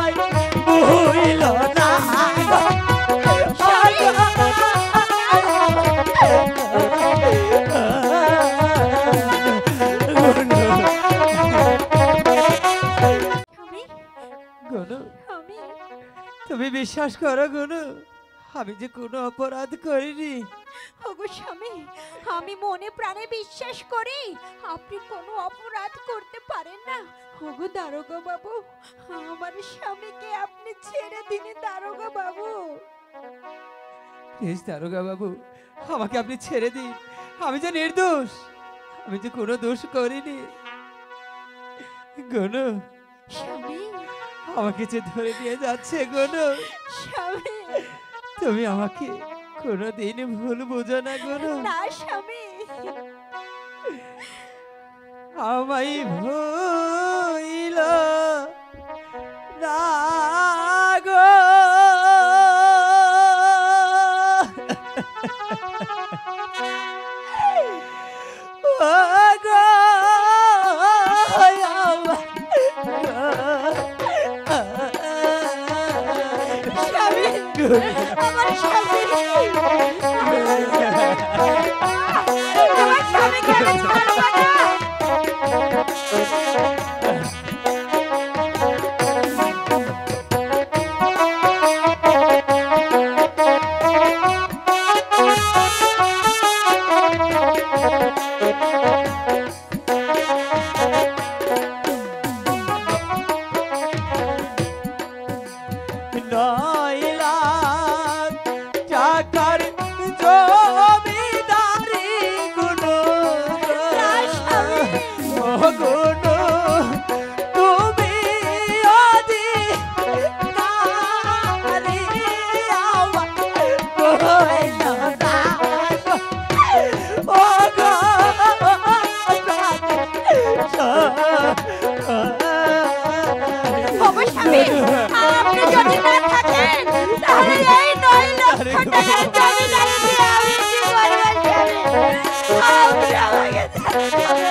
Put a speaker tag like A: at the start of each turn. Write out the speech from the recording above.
A: আমায় ভুইল না তুমি বিশ্বাস করো গুনু আমি যে কোনো অপরাধ করিনি।
B: ওগো স্বামী আমি মনে প্রাণে বিশ্বাস করি আপনি কোনো অপরাধ করতে পারেন না। ওগো দারোগা বাবু আমার স্বামীকে আপনি ছেড়ে দিন দারোগা বাবু।
A: প্লিজ দারোগা বাবু আমাকে আপনি ছেড়ে দিন। আমি যে নির্দোষ, আমি যে কোনো দোষ করিনি। গুনু
B: স্বামী
A: আমাকে যে ধরে নিয়ে যাচ্ছে গুনু,
B: স্বামী
A: তুমি আমাকে কোনোদিন ভুল বুঝো না গুনু।
B: না স্বামী
A: আমায় ভুইল না গো
B: আমার স্বামীকে আমি ছাড়বো না। আপনি যদি না থাকেন তাহলে এই 9 লক্ষ টাকার জমিদারি দিয়ে আমি কি করব আপনি আমাকে
A: তোমার